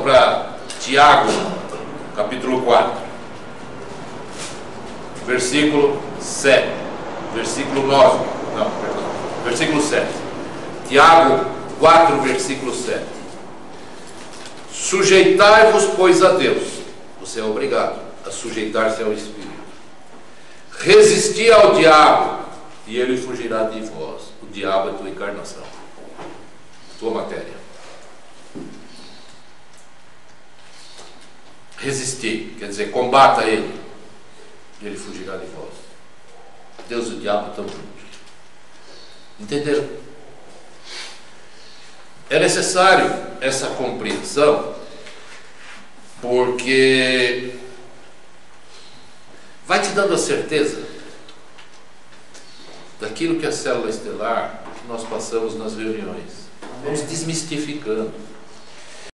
Volta para Tiago, capítulo 4, versículo 7, versículo 9, não, perdão, versículo 7. Tiago 4, versículo 7. Sujeitai-vos, pois, a Deus. Você é obrigado a sujeitar-se ao Espírito. Resisti ao diabo, e ele fugirá de vós. O diabo é tua encarnação, tua matéria. Resistir, quer dizer, combata ele, e ele fugirá de vós. Deus e o diabo estão juntos. Entenderam? É necessário essa compreensão, porque vai te dando a certeza daquilo que a célula estelar que nós passamos nas reuniões. Vamos desmistificando.